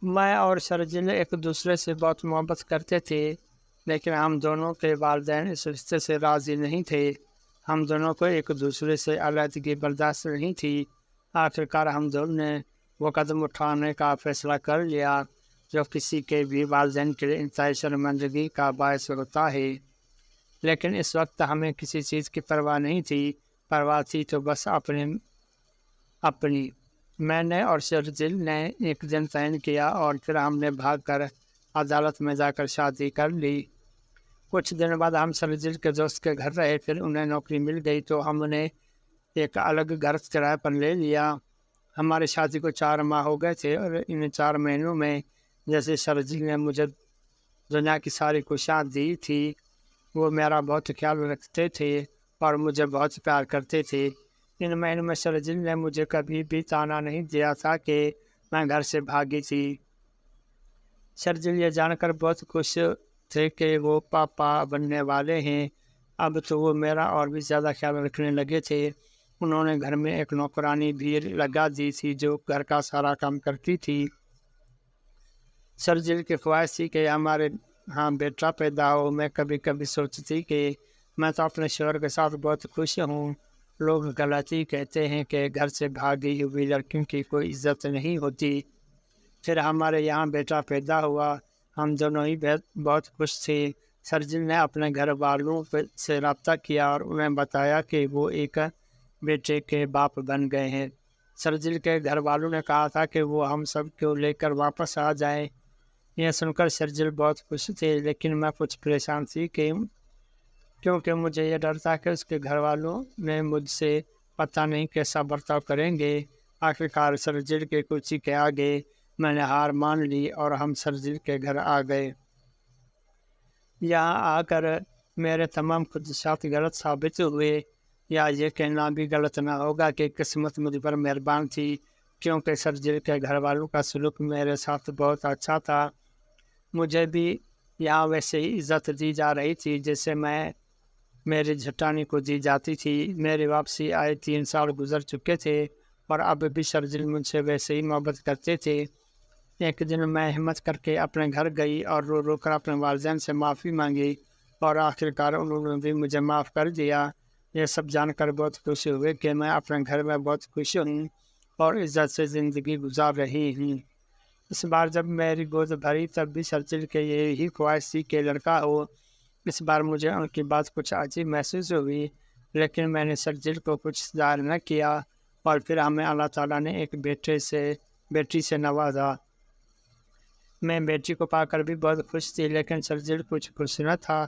میں اور شرجیل ایک دوسرے سے بہت محبت کرتے تھے، لیکن ہم دونوں کے والدین اس رشتے سے راضی نہیں تھے۔ ہم دونوں کو ایک دوسرے سے علیحدگی برداشت نہیں تھی۔ آخرکار ہم دونوں نے وہ قدم اٹھانے کا فیصلہ کر لیا جو کسی کے بھی والدین کے لیے انتہائی شرمندگی کا باعث ہوتا ہے۔ لیکن اس وقت ہمیں کسی چیز کی پرواہ نہیں تھی، پرواہ تھی تو بس اپنی۔ میں نے اور شرجیل نے ایک دن تعین کیا اور پھر ہم نے بھاگ کر عدالت میں جا کر شادی کر لی۔ کچھ دن بعد ہم شرجیل کے دوست کے گھر رہے، پھر انہیں نوکری مل گئی تو ہم نے ایک الگ گھر کرائے پر لے لیا۔ ہماری شادی کو 4 ماہ ہو گئے تھے اور ان 4 مہینوں میں جیسے شرجیل نے مجھے دنیا کی ساری خوشیاں دی تھی، وہ میرا بہت خیال رکھتے تھے اور مجھے بہت پیار کرتے تھے۔ ان مہینوں میں شرجیل نے مجھے کبھی بھی طعنہ نہیں دیا تھا کہ میں گھر سے بھاگی تھی۔ شرجیل یہ جان کر بہت خوش تھے کہ وہ پاپا بننے والے ہیں۔ اب تو وہ میرا اور بھی زیادہ خیال رکھنے لگے تھے۔ انہوں نے گھر میں ایک نوکرانی بھی لگا دی تھی جو گھر کا سارا کام کرتی تھی۔ شرجیل کی خواہش تھی کہ ہمارے ہاں بیٹا پیدا ہو۔ میں کبھی کبھی سوچتی کہ میں تو اپنے شوہر کے ساتھ بہت خوش ہوں۔ لوگ غلطی کہتے ہیں کہ گھر سے بھاگی ہوئی لڑکیوں کی کوئی عزت نہیں ہوتی۔ پھر ہمارے یہاں بیٹا پیدا ہوا، ہم دونوں ہی بہت خوش تھے۔ شرجیل نے اپنے گھر والوں سے رابطہ کیا اور انہیں بتایا کہ وہ ایک بیٹے کے باپ بن گئے ہیں۔ شرجیل کے گھر والوں نے کہا تھا کہ وہ ہم سب کو لے کر واپس آ جائیں۔ یہ سن کر شرجیل بہت خوش تھے، لیکن میں کچھ پریشان تھی کیونکہ مجھے یہ ڈر تھا کہ اس کے گھر والوں نے مجھ سے پتہ نہیں کیسا برتاؤ کریں گے۔ آخرکار شرجیل کے کچھ کے آگے میں نے ہار مان لی اور ہم شرجیل کے گھر آ گئے۔ یہاں آ کر میرے تمام خدشات غلط ثابت ہوئے، یا یہ کہنا بھی غلط نہ ہوگا کہ قسمت مجھ پر مہربان تھی، کیونکہ شرجیل کے گھر والوں کا سلوک میرے ساتھ بہت اچھا تھا۔ مجھے بھی یہاں ویسے ہی عزت دی جا رہی تھی جیسے میری جھٹانی کو دی جاتی تھی۔ میری واپسی آئے 3 سال گزر چکے تھے اور اب بھی شرجیل مجھ سے ویسے ہی محبت کرتے تھے۔ ایک دن میں ہمت کر کے اپنے گھر گئی اور رو رو کر اپنے والدین سے معافی مانگی اور آخرکار انہوں نے بھی مجھے معاف کر دیا۔ یہ سب جان کر بہت خوشی ہوئی کہ میں اپنے گھر میں بہت خوش ہوں اور عزت سے زندگی گزار رہی ہوں۔ اس بار جب میری گود بھری تب بھی شرجیل کے یہی خواہش تھی کہ لڑکا ہو۔ اس بار مجھے ان کی بات کچھ عجیب محسوس ہوئی، لیکن میں نے شرجیل کو کچھ ظاہر نہ کیا اور پھر ہمیں اللہ تعالیٰ نے ایک بیٹی سے نوازا۔ میں بیٹی کو پا کر بھی بہت خوش تھی، لیکن شرجیل کچھ خوش نہ تھا۔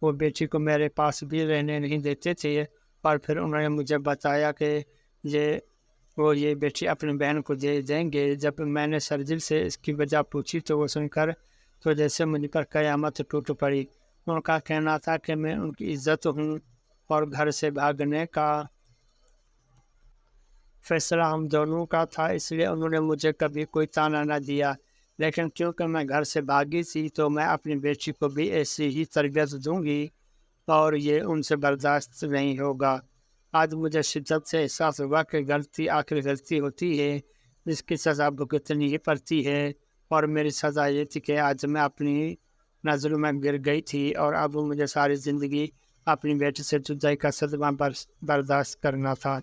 وہ بیٹی کو میرے پاس بھی رہنے نہیں دیتے تھے اور پھر انہوں نے مجھے بتایا کہ وہ یہ بیٹی اپنی بہن کو دے دیں گے۔ جب میں نے شرجیل سے اس کی وجہ پوچھی تو وہ سن کر تو جیسے مجھ پر قیامت ٹوٹ پڑی۔ ان کا کہنا تھا کہ میں ان کی عزت ہوں اور گھر سے بھاگنے کا فیصلہ ہم دونوں کا تھا، اس لیے انہوں نے مجھے کبھی کوئی طعنہ نہ دیا۔ لیکن کیونکہ میں گھر سے بھاگی تھی تو میں اپنی بیٹی کو بھی ایسی ہی تربیت دوں گی اور یہ ان سے برداشت نہیں ہوگا۔ آج مجھے شدت سے احساس ہوا کہ غلطی آخر غلطی ہوتی ہے جس کی سزا بھگتنی ہی پڑتی ہے، اور میری سزا یہ تھی کہ آج میں اپنی نظروں میں گر گئی تھی اور اب مجھے ساری زندگی اپنی بیٹی سے جدائی کا صدمہ برداشت کرنا تھا۔